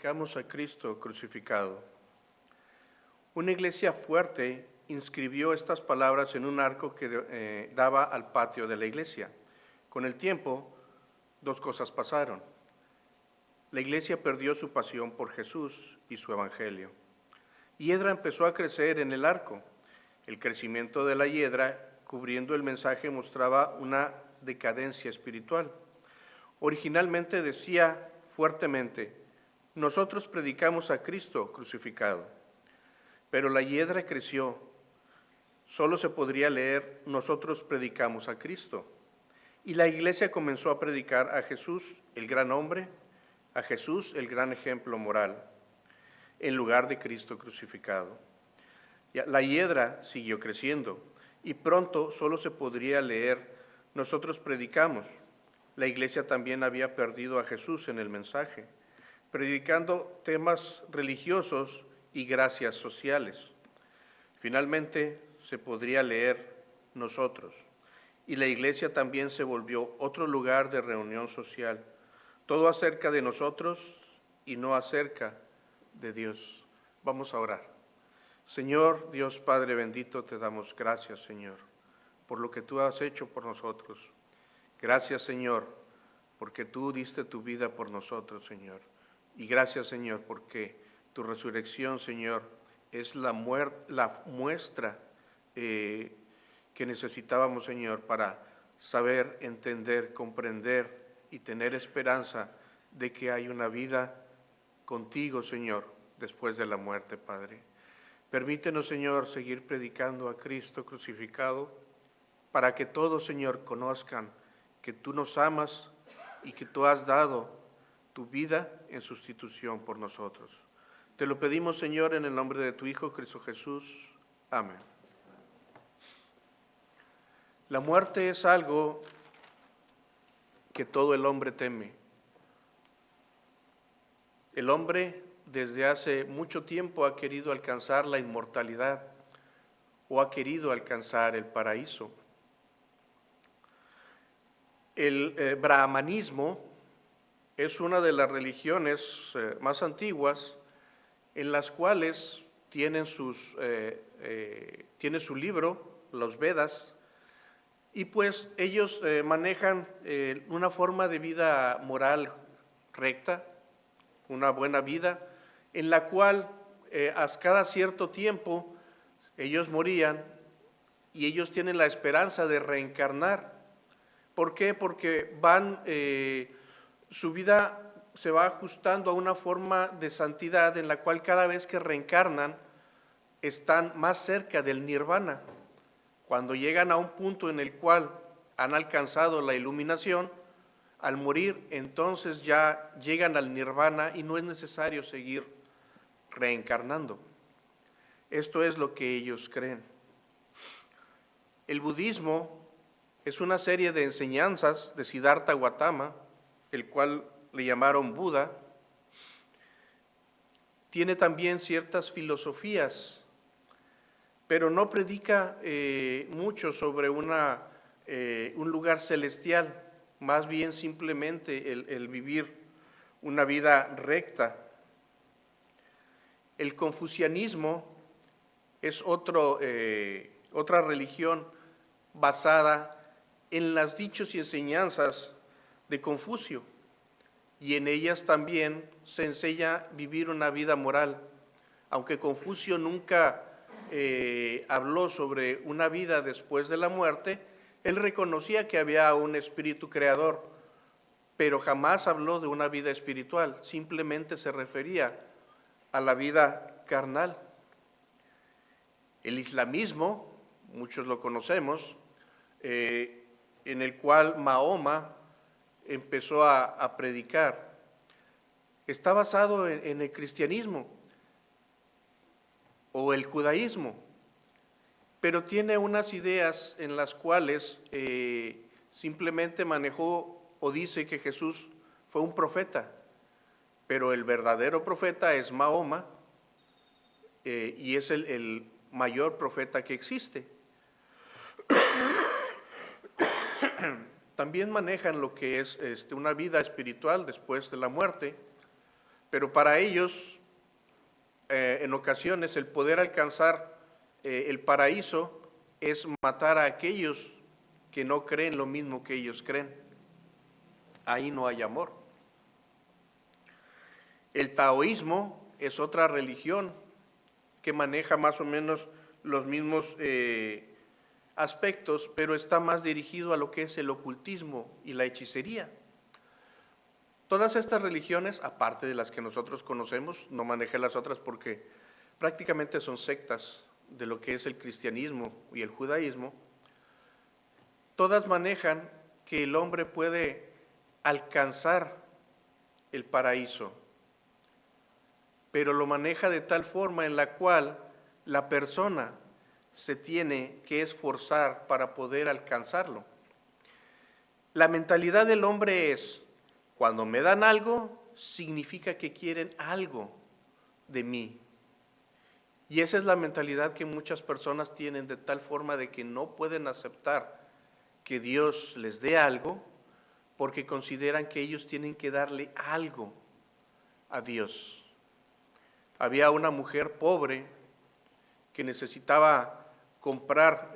predicamos a Cristo crucificado. Una iglesia fuerte inscribió estas palabras en un arco que daba al patio de la iglesia. Con el tiempo, dos cosas pasaron. La iglesia perdió su pasión por Jesús y su evangelio. Hiedra empezó a crecer en el arco. El crecimiento de la hiedra, cubriendo el mensaje, mostraba una decadencia espiritual. Originalmente decía fuertemente: nosotros predicamos a Cristo crucificado. Pero la hiedra creció. Solo se podría leer: nosotros predicamos a Cristo. Y la iglesia comenzó a predicar a Jesús, el gran hombre, a Jesús, el gran ejemplo moral, en lugar de Cristo crucificado. La hiedra siguió creciendo y pronto solo se podría leer: nosotros predicamos. La iglesia también había perdido a Jesús en el mensaje, predicando temas religiosos y gracias sociales. Finalmente se podría leer: nosotros. Y la iglesia también se volvió otro lugar de reunión social, todo acerca de nosotros y no acerca de Dios. Vamos a orar. Señor Dios Padre bendito, te damos gracias, Señor, por lo que tú has hecho por nosotros. Gracias, Señor, porque tú diste tu vida por nosotros, Señor. Y gracias, Señor, porque tu resurrección, Señor, es la muestra que necesitábamos, Señor, para saber, entender, comprender y tener esperanza de que hay una vida contigo, Señor, después de la muerte, Padre. Permítenos, Señor, seguir predicando a Cristo crucificado para que todos, Señor, conozcan que tú nos amas y que tú has dado tu vida en sustitución por nosotros. Te lo pedimos, Señor, en el nombre de tu Hijo, Cristo Jesús. Amén. La muerte es algo que todo el hombre teme. El hombre desde hace mucho tiempo ha querido alcanzar la inmortalidad o ha querido alcanzar el paraíso. El brahmanismo es una de las religiones más antiguas en las cuales tiene su libro, los Vedas, y pues ellos manejan una forma de vida moral recta, una buena vida, en la cual a cada cierto tiempo ellos morían y ellos tienen la esperanza de reencarnar. ¿Por qué? Porque su vida se va ajustando a una forma de santidad en la cual cada vez que reencarnan están más cerca del nirvana. Cuando llegan a un punto en el cual han alcanzado la iluminación, al morir entonces ya llegan al nirvana y no es necesario seguir reencarnando. Esto es lo que ellos creen. El budismo es una serie de enseñanzas de Siddhartha Gautama, el cual le llamaron Buda. Tiene también ciertas filosofías, pero no predica mucho sobre un lugar celestial, más bien simplemente el vivir una vida recta. El confucianismo es otra religión basada en los dichos y enseñanzas de Confucio, y en ellas también se enseña vivir una vida moral. Aunque Confucio nunca habló sobre una vida después de la muerte, él reconocía que había un espíritu creador, pero jamás habló de una vida espiritual, simplemente se refería a la vida carnal. El islamismo, muchos lo conocemos, en el cual Mahoma empezó a predicar, está basado en el cristianismo o el judaísmo, pero tiene unas ideas en las cuales simplemente manejó o dice que Jesús fue un profeta, pero el verdadero profeta es Mahoma, y es el mayor profeta que existe. También manejan lo que es una vida espiritual después de la muerte, pero para ellos, en ocasiones, el poder alcanzar el paraíso es matar a aquellos que no creen lo mismo que ellos creen. Ahí no hay amor. El taoísmo es otra religión que maneja más o menos los mismos aspectos, pero está más dirigido a lo que es el ocultismo y la hechicería. Todas estas religiones, aparte de las que nosotros conocemos, no manejé las otras porque prácticamente son sectas de lo que es el cristianismo y el judaísmo, todas manejan que el hombre puede alcanzar el paraíso, pero lo maneja de tal forma en la cual la persona se tiene que esforzar para poder alcanzarlo. La mentalidad del hombre es, cuando me dan algo, significa que quieren algo de mí. Y esa es la mentalidad que muchas personas tienen, de tal forma de que no pueden aceptar que Dios les dé algo, porque consideran que ellos tienen que darle algo a Dios. Había una mujer pobre que necesitaba comprar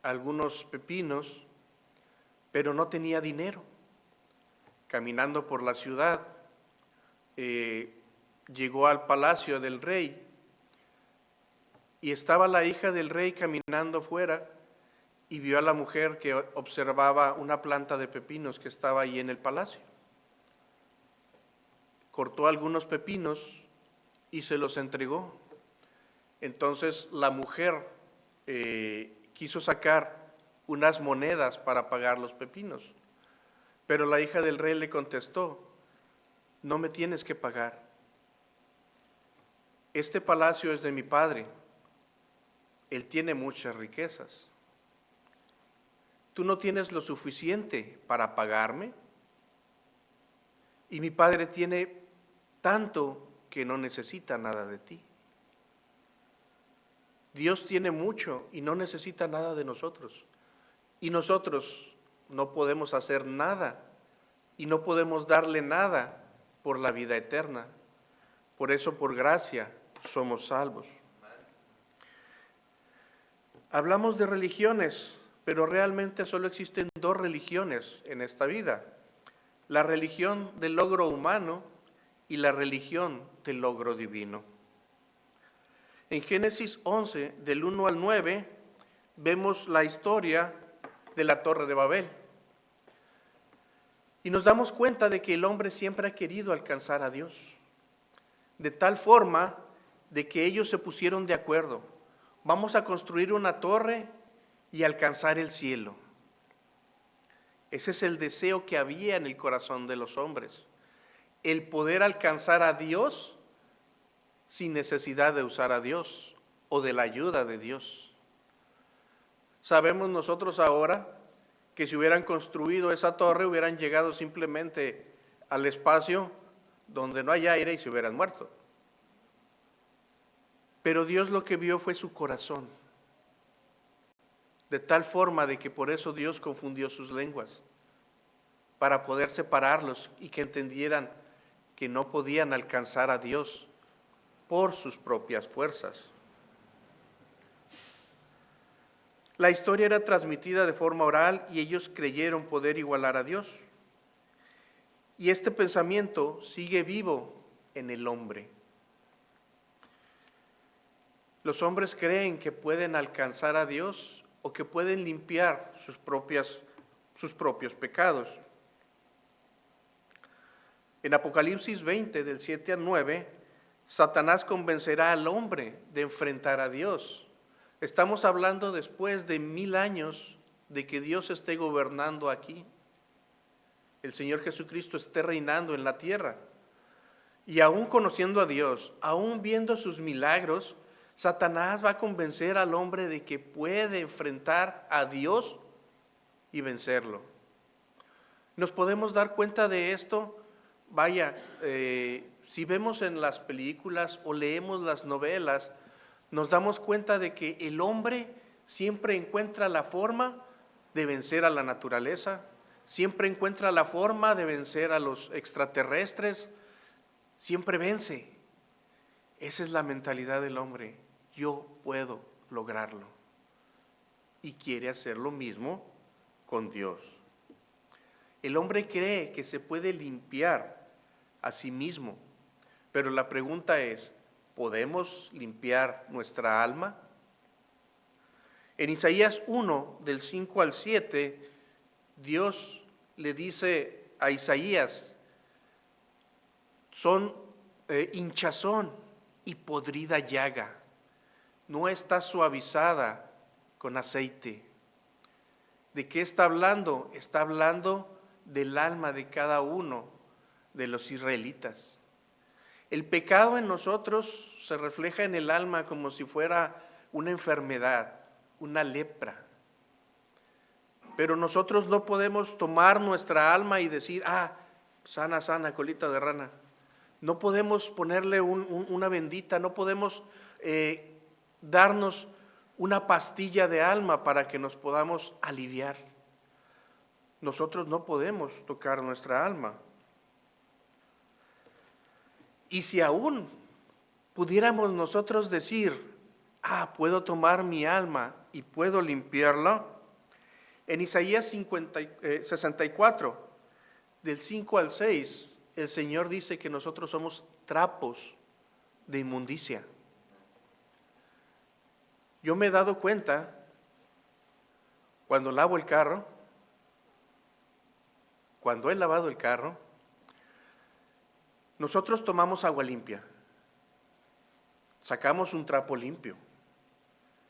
algunos pepinos, pero no tenía dinero. Caminando por la ciudad, llegó al palacio del rey y estaba la hija del rey caminando fuera y vio a la mujer que observaba una planta de pepinos que estaba ahí en el palacio. Cortó algunos pepinos y se los entregó. Entonces la mujer quiso sacar unas monedas para pagar los pepinos, pero la hija del rey le contestó: no me tienes que pagar. Este palacio es de mi padre. Él tiene muchas riquezas. ¿Tú no tienes lo suficiente para pagarme? Y mi padre tiene tanto que no necesita nada de ti. Dios tiene mucho y no necesita nada de nosotros. Y nosotros no podemos hacer nada y no podemos darle nada por la vida eterna. Por eso, por gracia, somos salvos. Hablamos de religiones, pero realmente solo existen dos religiones en esta vida: la religión del logro humano y la religión del logro divino. En Génesis 11, del 1 al 9, vemos la historia de la Torre de Babel. Y nos damos cuenta de que el hombre siempre ha querido alcanzar a Dios, de tal forma de que ellos se pusieron de acuerdo: vamos a construir una torre y alcanzar el cielo. Ese es el deseo que había en el corazón de los hombres, el poder alcanzar a Dios sin necesidad de usar a Dios o de la ayuda de Dios. Sabemos nosotros ahora que si hubieran construido esa torre, hubieran llegado simplemente al espacio donde no hay aire y se hubieran muerto. Pero Dios lo que vio fue su corazón, de tal forma de que por eso Dios confundió sus lenguas, para poder separarlos y que entendieran que no podían alcanzar a Dios por sus propias fuerzas. La historia era transmitida de forma oral y ellos creyeron poder igualar a Dios. Y este pensamiento sigue vivo en el hombre. Los hombres creen que pueden alcanzar a Dios o que pueden limpiar sus propios pecados. En Apocalipsis 20, del 7 al 9, Satanás convencerá al hombre de enfrentar a Dios. Estamos hablando después de 1000 años de que Dios esté gobernando aquí. El Señor Jesucristo esté reinando en la tierra. Y aún conociendo a Dios, aún viendo sus milagros, Satanás va a convencer al hombre de que puede enfrentar a Dios y vencerlo. ¿Nos podemos dar cuenta de esto? Vaya, si vemos en las películas o leemos las novelas, nos damos cuenta de que el hombre siempre encuentra la forma de vencer a la naturaleza, siempre encuentra la forma de vencer a los extraterrestres, siempre vence. Esa es la mentalidad del hombre. Yo puedo lograrlo. Y quiere hacer lo mismo con Dios. El hombre cree que se puede limpiar a sí mismo, pero la pregunta es, ¿podemos limpiar nuestra alma? En Isaías 1, del 5 al 7, Dios le dice a Isaías, son hinchazón y podrida llaga, no está suavizada con aceite. ¿De qué está hablando? Está hablando del alma de cada uno de los israelitas. El pecado en nosotros se refleja en el alma como si fuera una enfermedad, una lepra. Pero nosotros no podemos tomar nuestra alma y decir, sana, sana, colita de rana. No podemos ponerle una bendita, no podemos darnos una pastilla de alma para que nos podamos aliviar. Nosotros no podemos tocar nuestra alma. Y si aún pudiéramos nosotros decir, puedo tomar mi alma y puedo limpiarla, en Isaías 64, del 5 al 6, el Señor dice que nosotros somos trapos de inmundicia. Yo me he dado cuenta, cuando lavo el carro, cuando he lavado el carro, nosotros tomamos agua limpia, sacamos un trapo limpio,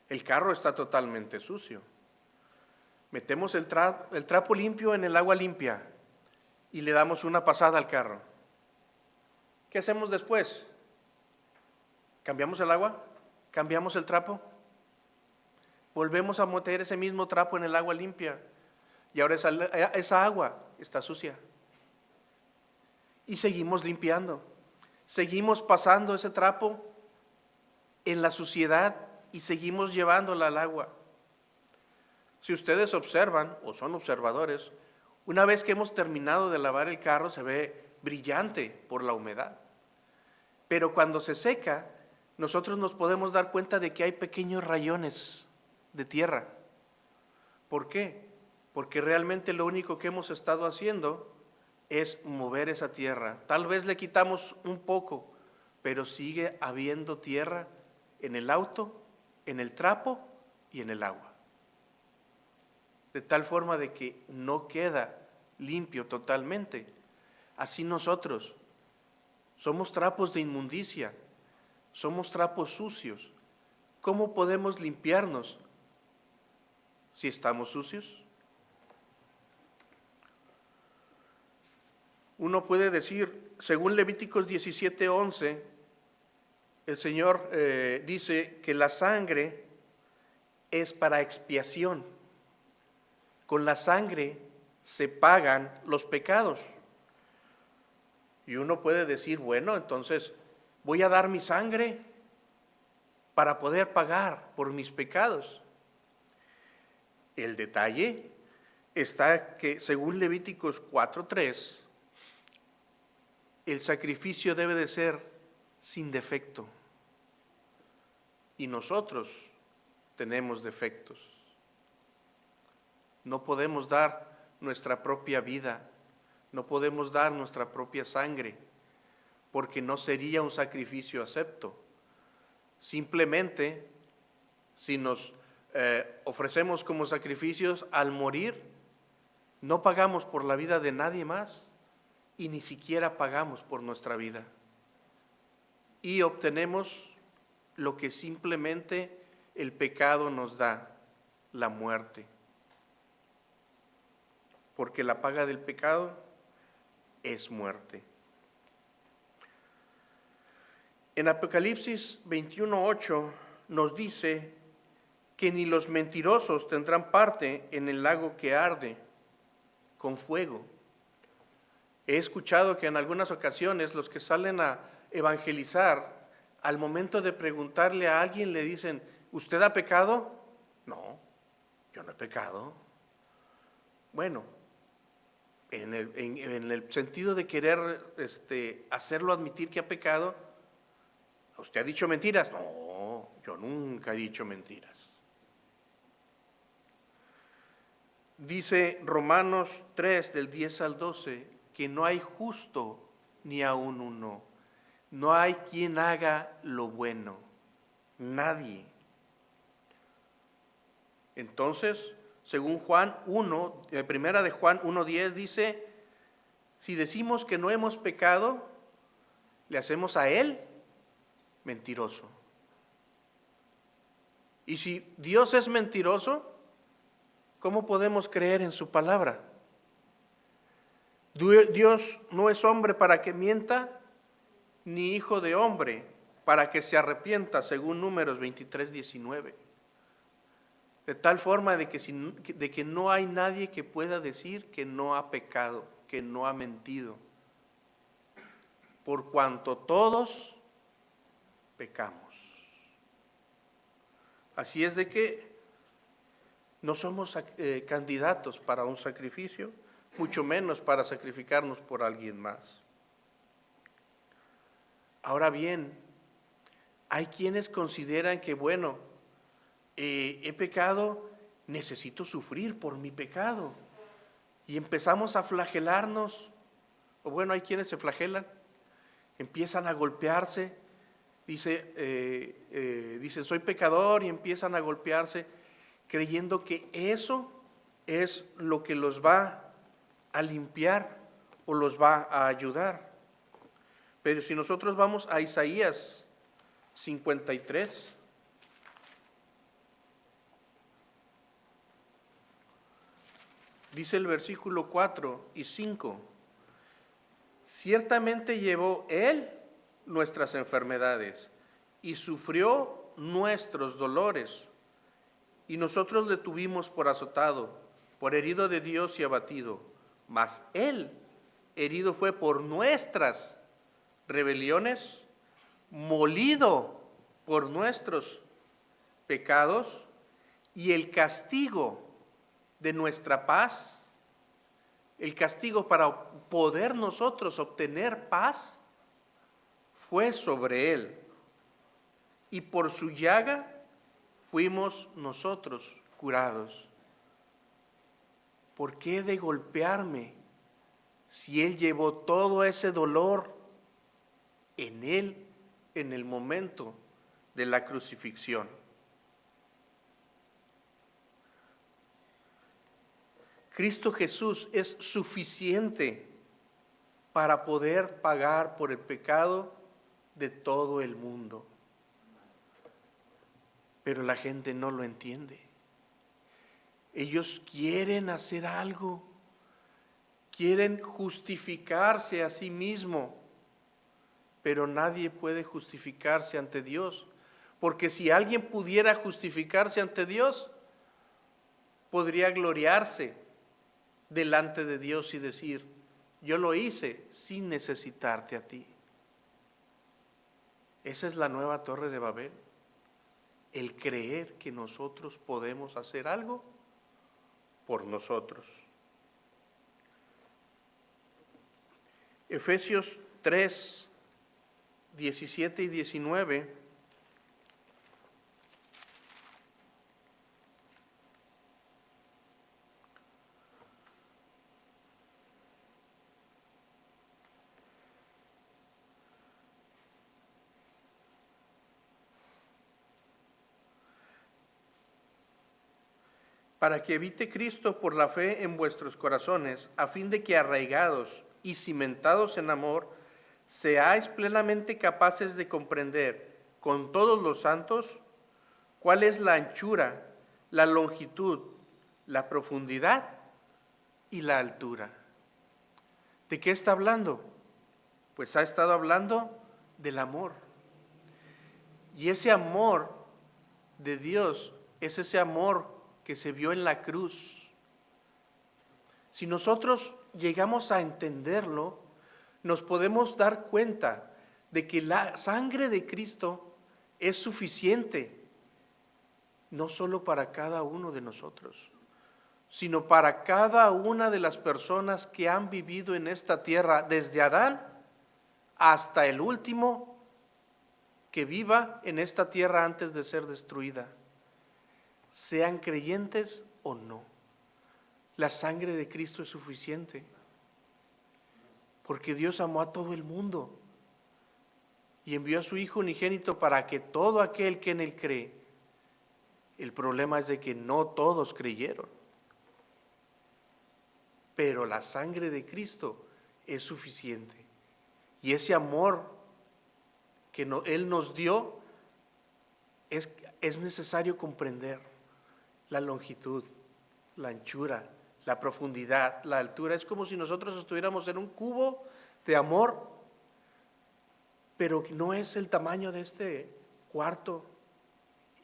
el carro está totalmente sucio, metemos el trapo limpio en el agua limpia y le damos una pasada al carro. ¿Qué hacemos después? ¿Cambiamos el agua? ¿Cambiamos el trapo? Volvemos a meter ese mismo trapo en el agua limpia y ahora esa agua está sucia. Y seguimos limpiando, seguimos pasando ese trapo en la suciedad y seguimos llevándola al agua. Si ustedes observan o son observadores, una vez que hemos terminado de lavar el carro se ve brillante por la humedad. Pero cuando se seca, nosotros nos podemos dar cuenta de que hay pequeños rayones de tierra. ¿Por qué? Porque realmente lo único que hemos estado haciendo es mover esa tierra. Tal vez le quitamos un poco, pero sigue habiendo tierra en el auto, en el trapo y en el agua. De tal forma de que no queda limpio totalmente. Así nosotros somos trapos de inmundicia, somos trapos sucios. ¿Cómo podemos limpiarnos si estamos sucios? Uno puede decir, según Levíticos 17:11, el Señor dice que la sangre es para expiación. Con la sangre se pagan los pecados. Y uno puede decir, bueno, entonces voy a dar mi sangre para poder pagar por mis pecados. El detalle está que según Levíticos 4:3, el sacrificio debe de ser sin defecto. Y nosotros tenemos defectos. No podemos dar nuestra propia vida, no podemos dar nuestra propia sangre, porque no sería un sacrificio acepto. Simplemente, si nos ofrecemos como sacrificios al morir, no pagamos por la vida de nadie más y ni siquiera pagamos por nuestra vida. Y obtenemos lo que simplemente el pecado nos da, la muerte. Porque la paga del pecado es muerte. En Apocalipsis 21:8 nos dice que ni los mentirosos tendrán parte en el lago que arde con fuego. He escuchado que en algunas ocasiones los que salen a evangelizar, al momento de preguntarle a alguien le dicen, ¿usted ha pecado? No, yo no he pecado. Bueno, en el sentido de querer hacerlo admitir que ha pecado. ¿Usted ha dicho mentiras? No, yo nunca he dicho mentiras. Dice Romanos 3, del 10 al 12, que no hay justo ni aun uno. No hay quien haga lo bueno. Nadie. Entonces, según Juan 1, primera de Juan 1:10 dice, si decimos que no hemos pecado, le hacemos a él mentiroso. Y si Dios es mentiroso, ¿cómo podemos creer en su palabra? Dios no es hombre para que mienta, ni hijo de hombre para que se arrepienta, según Números 23:19. De tal forma de que no hay nadie que pueda decir que no ha pecado, que no ha mentido, por cuanto todos pecamos. Así es de que no somos candidatos para un sacrificio, mucho menos para sacrificarnos por alguien más. Ahora bien, hay quienes consideran que, bueno, he pecado, necesito sufrir por mi pecado. Y empezamos a flagelarnos, o bueno, hay quienes se flagelan, empiezan a golpearse, dicen soy pecador y empiezan a golpearse, creyendo que eso es lo que los va a limpiar o los va a ayudar. Pero si nosotros vamos a Isaías 53, dice el versículo 4 y 5, ciertamente llevó Él nuestras enfermedades y sufrió nuestros dolores, y nosotros le tuvimos por azotado, por herido de Dios y abatido, mas Él herido fue por nuestras rebeliones, molido por nuestros pecados, y el castigo de nuestra paz, el castigo para poder nosotros obtener paz, fue sobre Él, y por su llaga fuimos nosotros curados. ¿Por qué de golpearme si Él llevó todo ese dolor en Él en el momento de la crucifixión? Cristo Jesús es suficiente para poder pagar por el pecado de todo el mundo. Pero la gente no lo entiende. Ellos quieren hacer algo, quieren justificarse a sí mismo, pero nadie puede justificarse ante Dios, porque si alguien pudiera justificarse ante Dios, podría gloriarse delante de Dios y decir, yo lo hice sin necesitarte a ti. Esa es la nueva Torre de Babel, el creer que nosotros podemos hacer algo por nosotros. Efesios 3, 17 y 19. Para que habite Cristo por la fe en vuestros corazones, a fin de que arraigados y cimentados en amor, seáis plenamente capaces de comprender con todos los santos cuál es la anchura, la longitud, la profundidad y la altura. ¿De qué está hablando? Pues ha estado hablando del amor. Y ese amor de Dios es ese amor que se vio en la cruz. Si nosotros llegamos a entenderlo, nos podemos dar cuenta de que la sangre de Cristo es suficiente, no solo para cada uno de nosotros, sino para cada una de las personas que han vivido en esta tierra, desde Adán hasta el último que viva en esta tierra antes de ser destruida, sean creyentes o no. La sangre de Cristo es suficiente, porque Dios amó a todo el mundo y envió a su Hijo unigénito para que todo aquel que en Él cree. El problema es de que no todos creyeron, pero la sangre de Cristo es suficiente. Y ese amor que Él nos dio, es necesario comprender la longitud, la anchura, la profundidad, la altura. Es como si nosotros estuviéramos en un cubo de amor, pero no es el tamaño de este cuarto,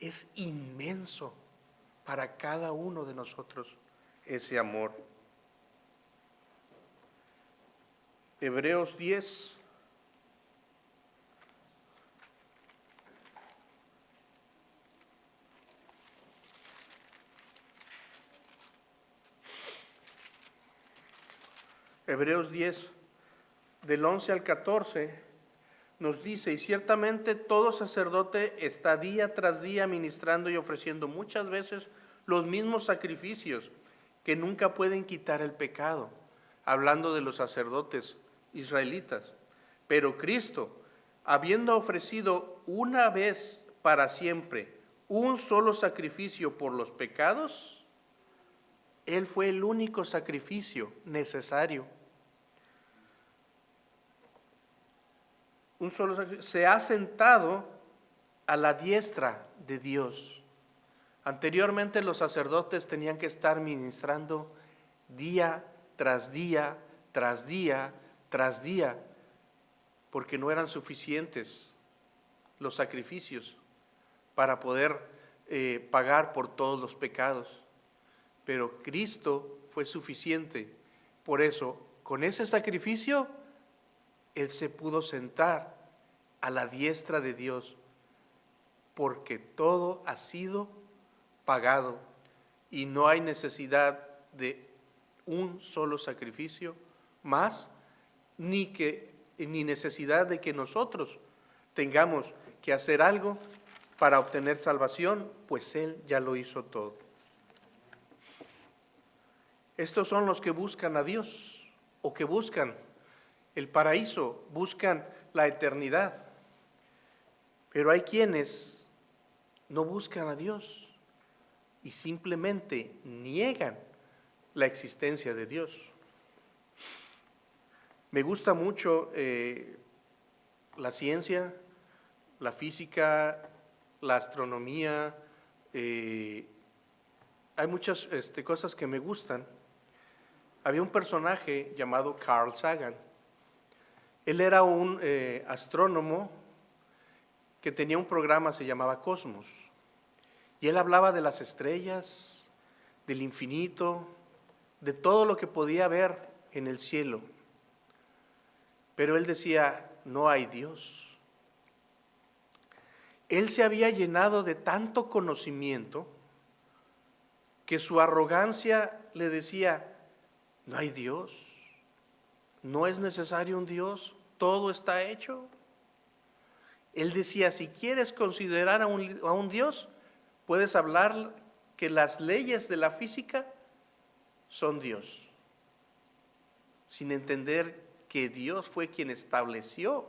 es inmenso para cada uno de nosotros ese amor. Hebreos 10. Hebreos 10, del 11 al 14, nos dice: y ciertamente todo sacerdote está día tras día ministrando y ofreciendo muchas veces los mismos sacrificios que nunca pueden quitar el pecado, hablando de los sacerdotes israelitas. Pero Cristo, habiendo ofrecido una vez para siempre un solo sacrificio por los pecados, Él fue el único sacrificio necesario. Un solo sacrificio. Se ha sentado a la diestra de Dios. Anteriormente los sacerdotes tenían que estar ministrando día tras día, tras día, tras día, porque no eran suficientes los sacrificios para poder pagar por todos los pecados. Pero Cristo fue suficiente. Por eso, con ese sacrificio, Él se pudo sentar a la diestra de Dios, porque todo ha sido pagado y no hay necesidad de un solo sacrificio más, ni necesidad de que nosotros tengamos que hacer algo para obtener salvación, pues Él ya lo hizo todo. Estos son los que buscan a Dios, o que buscan el paraíso, buscan la eternidad. Pero hay quienes no buscan a Dios y simplemente niegan la existencia de Dios. Me gusta mucho la ciencia, la física, la astronomía. Hay muchas cosas que me gustan. Había un personaje llamado Carl Sagan. Él era un astrónomo que tenía un programa, se llamaba Cosmos. Y él hablaba de las estrellas, del infinito, de todo lo que podía haber en el cielo. Pero él decía: no hay Dios. Él se había llenado de tanto conocimiento que su arrogancia le decía: no hay Dios, no es necesario un Dios, todo está hecho. Él decía: si quieres considerar a un Dios, puedes hablar que las leyes de la física son Dios, sin entender que Dios fue quien estableció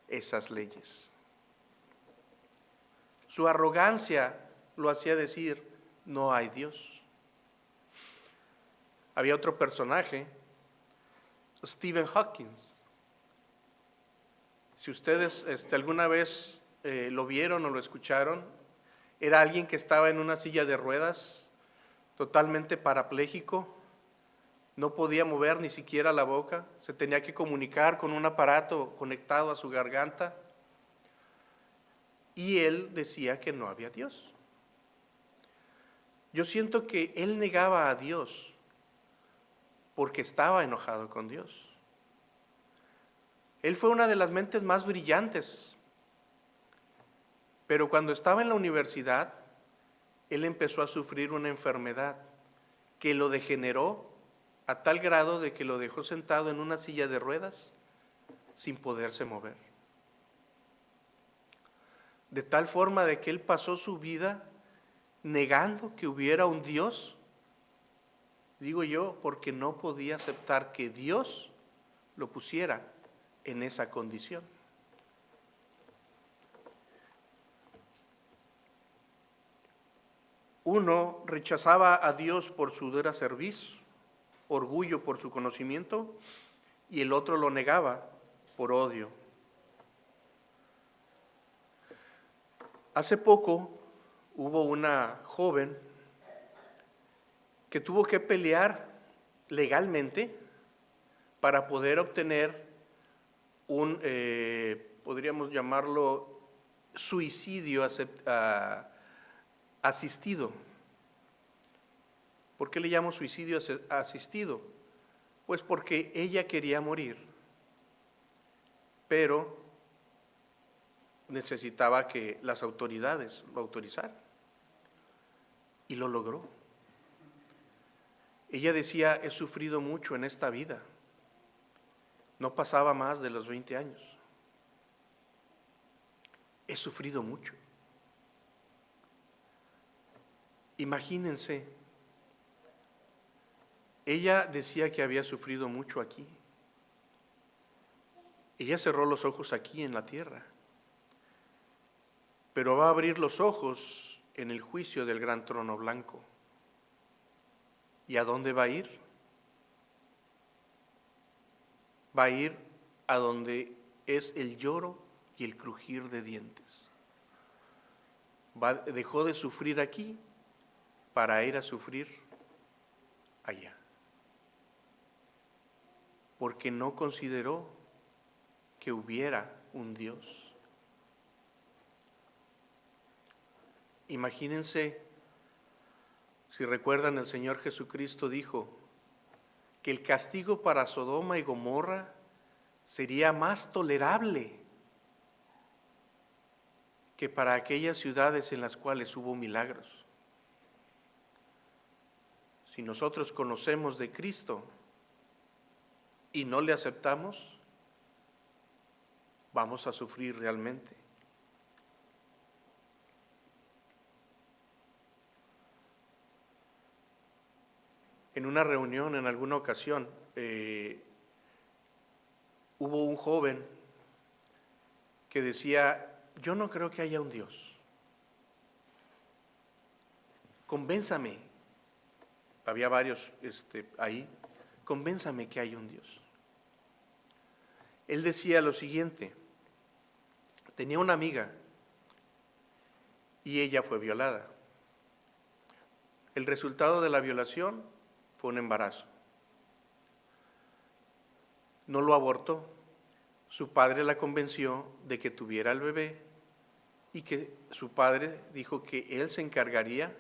esas leyes. Su arrogancia lo hacía decir: no hay Dios. Había otro personaje, Stephen Hawking. Si ustedes alguna vez lo vieron o lo escucharon, era alguien que estaba en una silla de ruedas, totalmente parapléjico, no podía mover ni siquiera la boca, se tenía que comunicar con un aparato conectado a su garganta, y él decía que no había Dios. Yo siento que él negaba a Dios porque estaba enojado con Dios. Él fue una de las mentes más brillantes, pero cuando estaba en la universidad, él empezó a sufrir una enfermedad que lo degeneró a tal grado de que lo dejó sentado en una silla de ruedas sin poderse mover. De tal forma de que él pasó su vida negando que hubiera un Dios, digo yo, porque no podía aceptar que Dios lo pusiera en esa condición. Uno rechazaba a Dios por su dura cerviz, orgullo por su conocimiento, y el otro lo negaba por odio. Hace poco hubo una joven que tuvo que pelear legalmente para poder obtener un, podríamos llamarlo, suicidio asistido. ¿Por qué le llamo suicidio asistido? Pues porque ella quería morir, pero necesitaba que las autoridades lo autorizaran, y lo logró. Ella decía: he sufrido mucho en esta vida. No pasaba más de los 20 años. He sufrido mucho. Imagínense, ella decía que había sufrido mucho aquí. Ella cerró los ojos aquí en la tierra, pero va a abrir los ojos en el juicio del gran trono blanco. ¿Y a dónde va a ir? Va a ir a donde es el lloro y el crujir de dientes. Dejó de sufrir aquí para ir a sufrir allá, porque no consideró que hubiera un Dios. Imagínense, si recuerdan, el Señor Jesucristo dijo que el castigo para Sodoma y Gomorra sería más tolerable que para aquellas ciudades en las cuales hubo milagros. Si nosotros conocemos de Cristo y no le aceptamos, vamos a sufrir realmente. En una reunión, en alguna ocasión, hubo un joven que decía: yo no creo que haya un Dios. Convénzame. Había varios ahí. Convénzame que hay un Dios. Él decía lo siguiente: tenía una amiga y ella fue violada. El resultado de la violación fue un embarazo. No lo abortó. Su padre la convenció de que tuviera el bebé y que su padre dijo que él se encargaría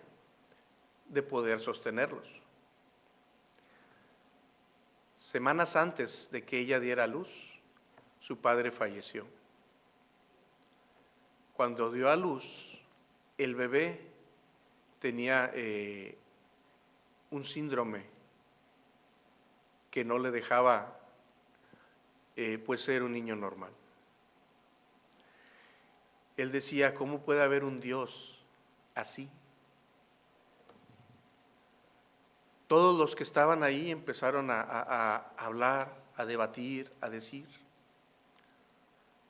de poder sostenerlos. Semanas antes de que ella diera a luz, su padre falleció. Cuando dio a luz, el bebé tenía un síndrome que no le dejaba pues ser un niño normal. Él decía: ¿cómo puede haber un Dios así? Todos los que estaban ahí empezaron a hablar, a debatir, a decir.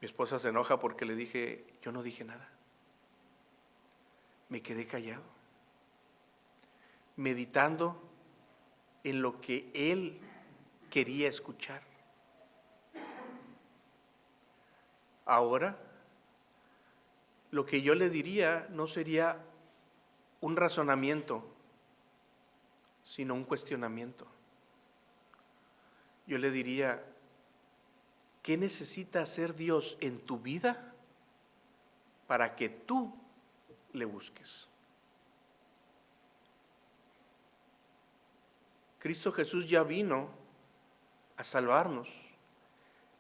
Mi esposa se enoja porque le dije: yo no dije nada. Me quedé callado, meditando en lo que él quería escuchar. Ahora, lo que yo le diría no sería un razonamiento, sino un cuestionamiento. Yo le diría: ¿qué necesita hacer Dios en tu vida para que tú le busques? Cristo Jesús ya vino a salvarnos.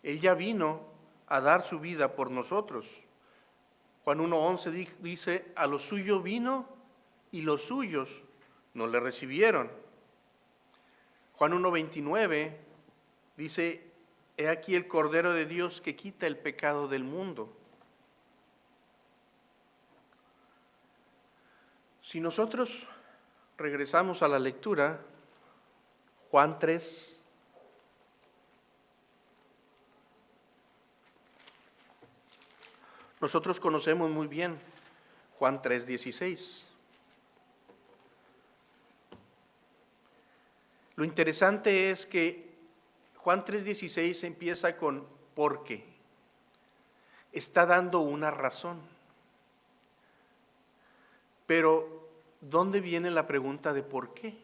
Él ya vino a dar su vida por nosotros. Juan 1:11 dice: a los suyos vino y los suyos no le recibieron. Juan 1:29 dice: he aquí el Cordero de Dios que quita el pecado del mundo. Si nosotros regresamos a la lectura, Juan 3, nosotros conocemos muy bien Juan 3:16. Lo interesante es que Juan 3:16 empieza con ¿por qué? Está dando una razón. Pero, ¿dónde viene la pregunta de por qué?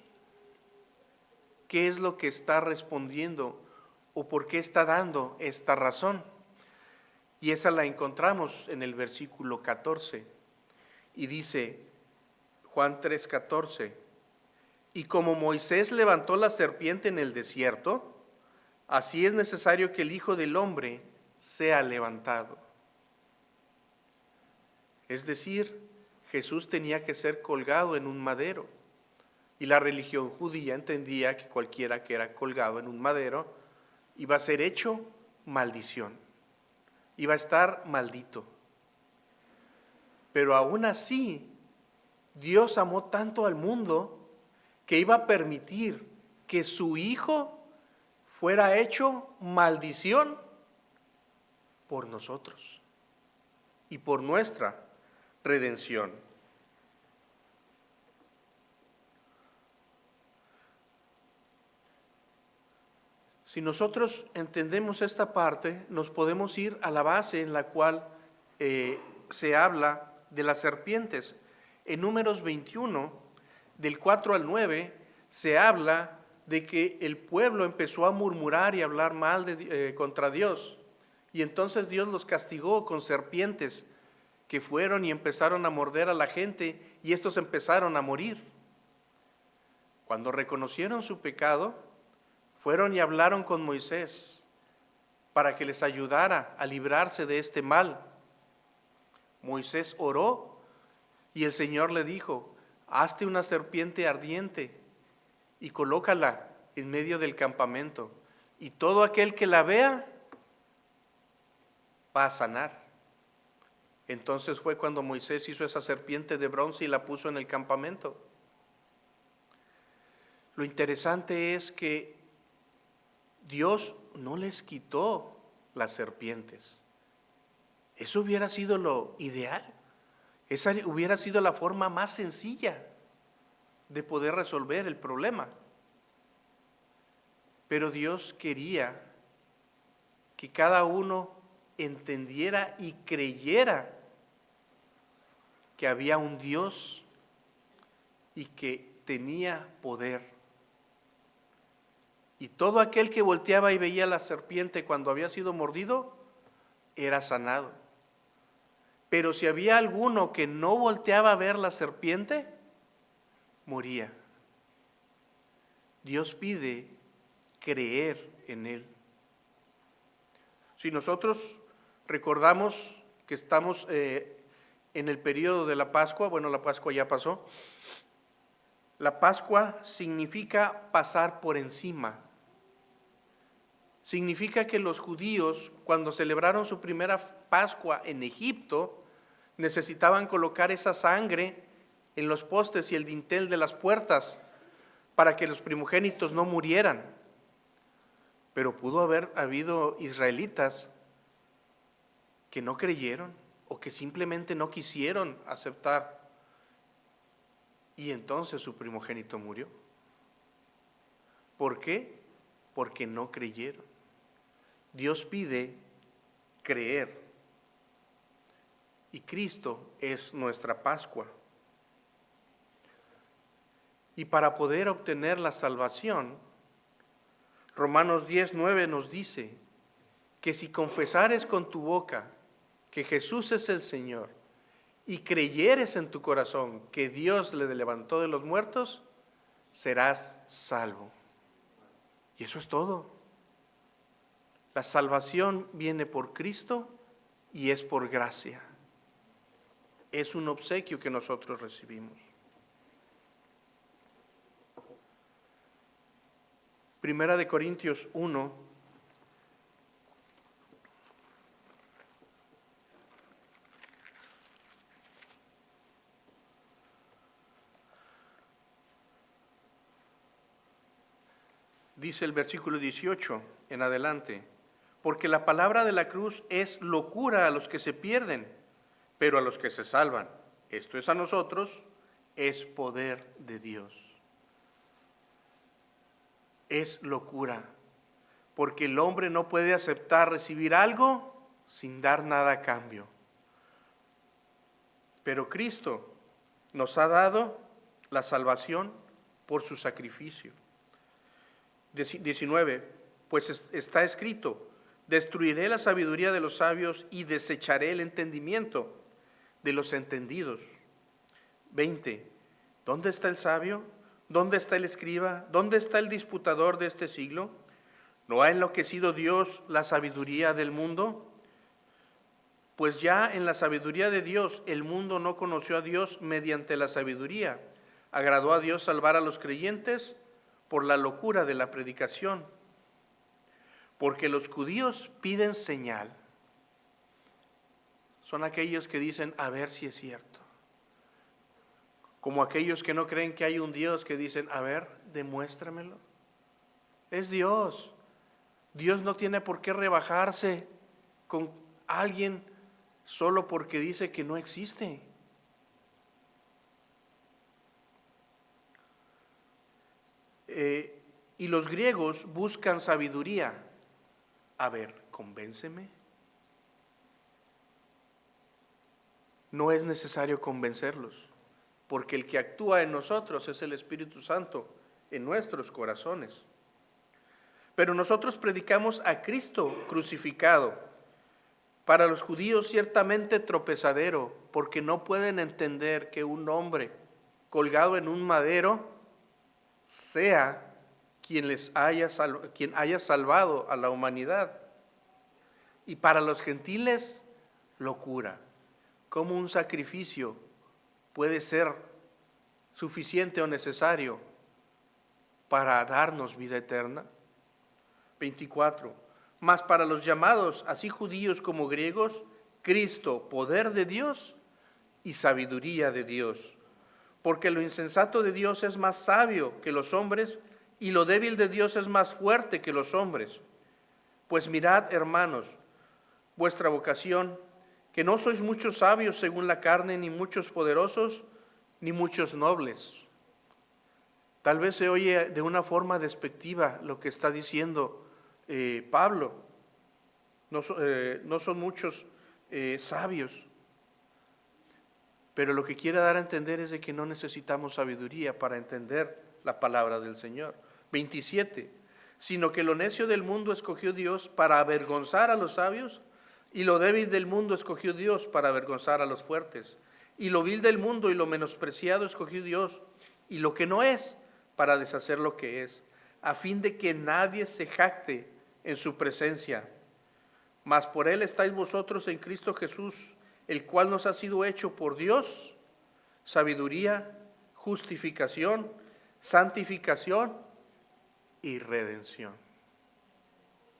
¿Qué es lo que está respondiendo o por qué está dando esta razón? Y esa la encontramos en el versículo 14. Y dice Juan 3:14, y como Moisés levantó la serpiente en el desierto, así es necesario que el Hijo del Hombre sea levantado. Es decir, Jesús tenía que ser colgado en un madero. Y la religión judía entendía que cualquiera que era colgado en un madero iba a ser hecho maldición. Iba a estar maldito. Pero aún así, Dios amó tanto al mundo que iba a permitir que su Hijo fuera hecho maldición por nosotros y por nuestra redención. Si nosotros entendemos esta parte, nos podemos ir a la base en la cual se habla de las serpientes. En Números 21, del 4 al 9, se habla de que el pueblo empezó a murmurar y hablar mal contra Dios. Y entonces Dios los castigó con serpientes que fueron y empezaron a morder a la gente y estos empezaron a morir. Cuando reconocieron su pecado, fueron y hablaron con Moisés para que les ayudara a librarse de este mal. Moisés oró y el Señor le dijo: hazte una serpiente ardiente y colócala en medio del campamento, y todo aquel que la vea va a sanar. Entonces fue cuando Moisés hizo esa serpiente de bronce y la puso en el campamento. Lo interesante es que Dios no les quitó las serpientes. Eso hubiera sido lo ideal. Esa hubiera sido la forma más sencilla de poder resolver el problema. Pero Dios quería que cada uno entendiera y creyera que había un Dios y que tenía poder. Y todo aquel que volteaba y veía la serpiente cuando había sido mordido, era sanado. Pero si había alguno que no volteaba a ver la serpiente, moría. Dios pide creer en Él. Si nosotros recordamos que estamos en el periodo de la Pascua, bueno, la Pascua ya pasó. La Pascua significa pasar por encima. Significa que los judíos, cuando celebraron su primera Pascua en Egipto, necesitaban colocar esa sangre en los postes y el dintel de las puertas para que los primogénitos no murieran. Pero pudo haber habido israelitas que no creyeron o que simplemente no quisieron aceptar. Y entonces su primogénito murió. ¿Por qué? Porque no creyeron. Dios pide creer. Y Cristo es nuestra Pascua. Y para poder obtener la salvación, Romanos 10:9 nos dice que si confesares con tu boca que Jesús es el Señor y creyeres en tu corazón que Dios le levantó de los muertos, serás salvo. Y eso es todo. La salvación viene por Cristo y es por gracia. Es un obsequio que nosotros recibimos. Primera de Corintios 1, dice el versículo 18 en adelante, porque la palabra de la cruz es locura a los que se pierden, pero a los que se salvan, esto es a nosotros, es poder de Dios. Es locura, porque el hombre no puede aceptar recibir algo sin dar nada a cambio. Pero Cristo nos ha dado la salvación por su sacrificio. 19, pues está escrito, destruiré la sabiduría de los sabios y desecharé el entendimiento de los entendidos. 20, ¿dónde está el sabio? ¿Dónde está el escriba? ¿Dónde está el disputador de este siglo? ¿No ha enloquecido Dios la sabiduría del mundo? Pues ya en la sabiduría de Dios el mundo no conoció a Dios mediante la sabiduría. Agradó a Dios salvar a los creyentes por la locura de la predicación. Porque los judíos piden señal. Son aquellos que dicen, a ver si es cierto. Como aquellos que no creen que hay un Dios que dicen, a ver, demuéstramelo. Es Dios. Dios no tiene por qué rebajarse con alguien solo porque dice que no existe. Y los griegos buscan sabiduría. A ver, convénceme. No es necesario convencerlos, porque el que actúa en nosotros es el Espíritu Santo en nuestros corazones. Pero nosotros predicamos a Cristo crucificado, para los judíos ciertamente tropezadero, porque no pueden entender que un hombre colgado en un madero sea quien haya salvado a la humanidad. Y para los gentiles, locura. ¿Cómo un sacrificio puede ser suficiente o necesario para darnos vida eterna? 24. Mas para los llamados, así judíos como griegos, Cristo, poder de Dios y sabiduría de Dios. Porque lo insensato de Dios es más sabio que los hombres, y lo débil de Dios es más fuerte que los hombres. Pues mirad, hermanos, vuestra vocación, que no sois muchos sabios según la carne, ni muchos poderosos, ni muchos nobles. Tal vez se oye de una forma despectiva lo que está diciendo Pablo. No son muchos sabios. Pero lo que quiere dar a entender es de que no necesitamos sabiduría para entender la palabra del Señor. 27. Sino que lo necio del mundo escogió Dios para avergonzar a los sabios, y lo débil del mundo escogió Dios para avergonzar a los fuertes. Y lo vil del mundo y lo menospreciado escogió Dios, y lo que no es, para deshacer lo que es, a fin de que nadie se jacte en su presencia. Mas por él estáis vosotros en Cristo Jesús, el cual nos ha sido hecho por Dios sabiduría, justificación, santificación y redención.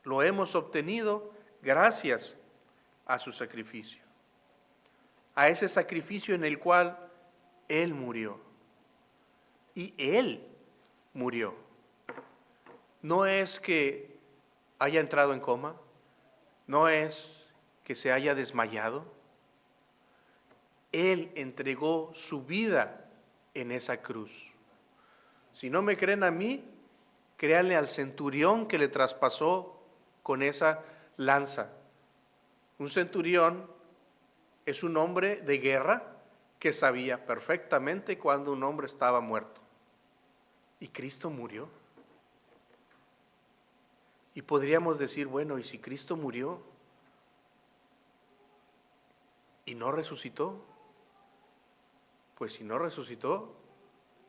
Lo hemos obtenido gracias a su sacrificio, a ese sacrificio en el cual Él murió. Y Él murió. No es que haya entrado en coma, no es que se haya desmayado. Él entregó su vida en esa cruz. Si no me creen a mí, créanle al centurión que le traspasó con esa lanza. Un centurión es un hombre de guerra que sabía perfectamente cuando un hombre estaba muerto. Y Cristo murió. Y podríamos decir, bueno, ¿y si Cristo murió y no resucitó? Pues si no resucitó,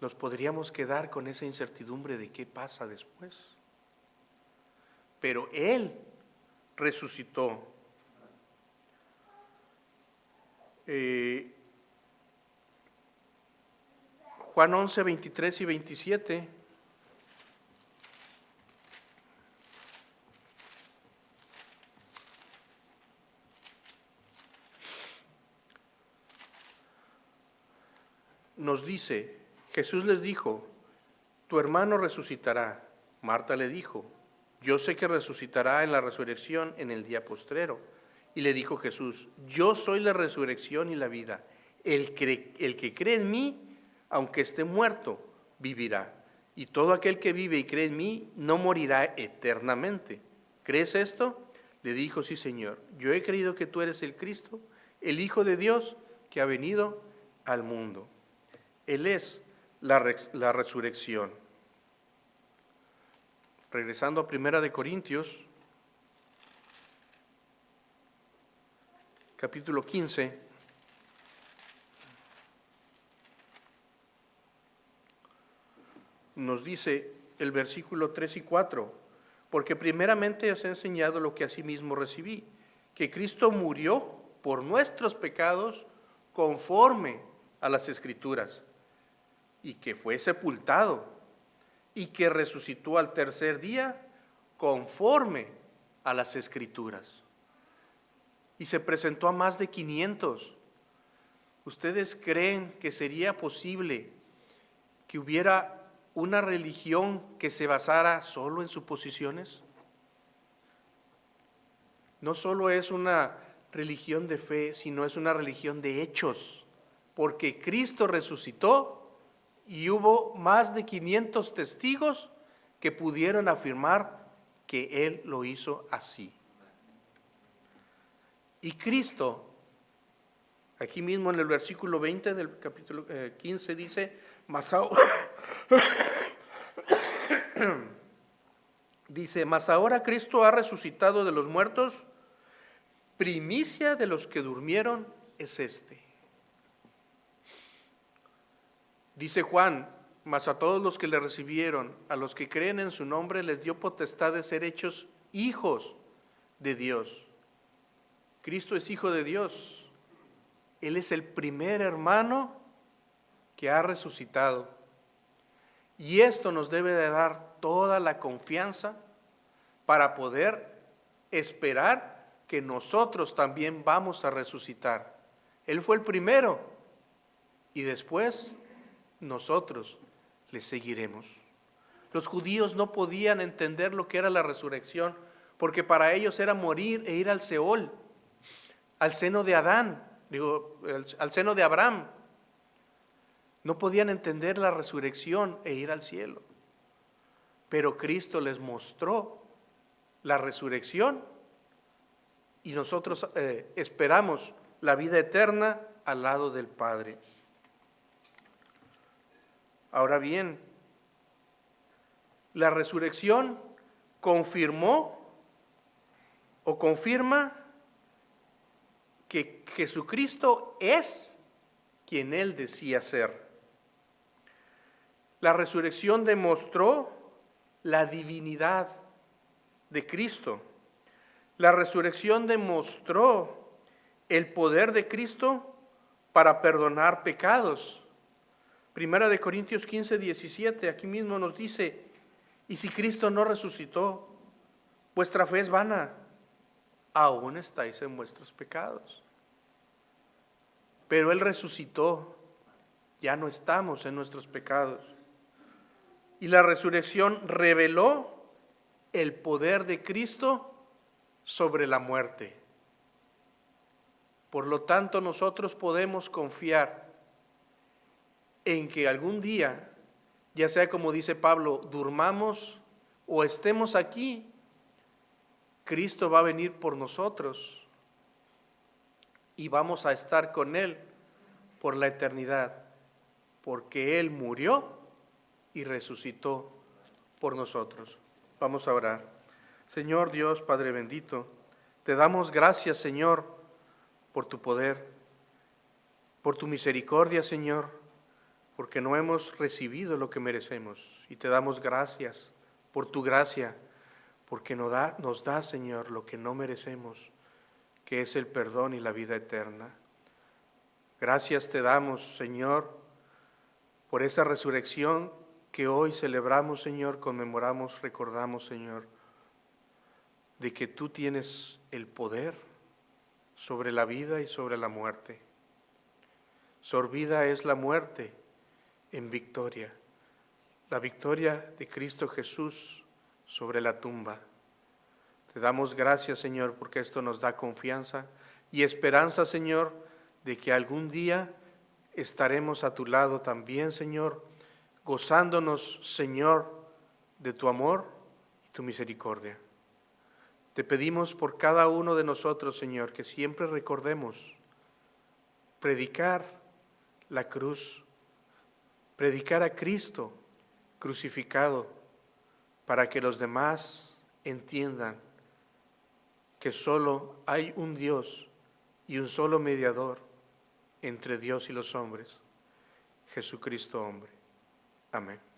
nos podríamos quedar con esa incertidumbre de qué pasa después. Pero Él resucitó. Juan 11, 23 y 27. nos dice, Jesús les dijo, tu hermano resucitará. Marta le dijo, yo sé que resucitará en la resurrección en el día postrero. Y le dijo Jesús, yo soy la resurrección y la vida. El que cree en mí, aunque esté muerto, vivirá. Y todo aquel que vive y cree en mí, no morirá eternamente. ¿Crees esto? Le dijo, sí, Señor. Yo he creído que tú eres el Cristo, el Hijo de Dios, que ha venido al mundo. Él es la resurrección. Regresando a 1 Corintios, capítulo 15. Nos dice el versículo 3 y 4, porque primeramente os he enseñado lo que asimismo recibí, que Cristo murió por nuestros pecados conforme a las Escrituras, y que fue sepultado, y que resucitó al tercer día conforme a las Escrituras. Y se presentó a más de 500. ¿Ustedes creen que sería posible que hubiera una religión que se basara solo en suposiciones? No solo es una religión de fe, sino es una religión de hechos, porque Cristo resucitó y hubo más de 500 testigos que pudieron afirmar que Él lo hizo así. Y Cristo, aquí mismo en el versículo 20 del capítulo 15 dice, mas ahora Cristo ha resucitado de los muertos, primicia de los que durmieron es este. Dice Juan, mas a todos los que le recibieron, a los que creen en su nombre, les dio potestad de ser hechos hijos de Dios. Cristo es hijo de Dios. Él es el primer hermano que ha resucitado. Y esto nos debe de dar toda la confianza para poder esperar que nosotros también vamos a resucitar. Él fue el primero y después nosotros le seguiremos. Los judíos no podían entender lo que era la resurrección, porque para ellos era morir e ir al Seol, al seno de al seno de Abraham. No podían entender la resurrección e ir al cielo. Pero Cristo les mostró la resurrección y nosotros esperamos la vida eterna al lado del Padre. Ahora bien, la resurrección confirma que Jesucristo es quien Él decía ser. La resurrección demostró la divinidad de Cristo. La resurrección demostró el poder de Cristo para perdonar pecados. 1 Corintios 15, 17, aquí mismo nos dice, y si Cristo no resucitó, vuestra fe es vana, aún estáis en vuestros pecados. Pero Él resucitó, ya no estamos en nuestros pecados. Y la resurrección reveló el poder de Cristo sobre la muerte. Por lo tanto, nosotros podemos confiar en que algún día, ya sea como dice Pablo, durmamos o estemos aquí, Cristo va a venir por nosotros y vamos a estar con Él por la eternidad, porque Él murió y resucitó por nosotros. Vamos a orar. Señor Dios, Padre bendito, te damos gracias, Señor, por tu poder, por tu misericordia, Señor, porque no hemos recibido lo que merecemos. Y te damos gracias por tu gracia, porque nos da, Señor, lo que no merecemos, que es el perdón y la vida eterna. Gracias te damos, Señor, por esa resurrección que hoy celebramos, Señor, conmemoramos, recordamos, Señor, de que tú tienes el poder sobre la vida y sobre la muerte. Sorbida es la muerte en victoria, la victoria de Cristo Jesús sobre la tumba. Te damos gracias, Señor, porque esto nos da confianza y esperanza, Señor, de que algún día estaremos a tu lado también, Señor, gozándonos, Señor, de tu amor y tu misericordia. Te pedimos por cada uno de nosotros, Señor, que siempre recordemos predicar la cruz, predicar a Cristo crucificado, para que los demás entiendan que solo hay un Dios y un solo mediador entre Dios y los hombres, Jesucristo hombre. Amén.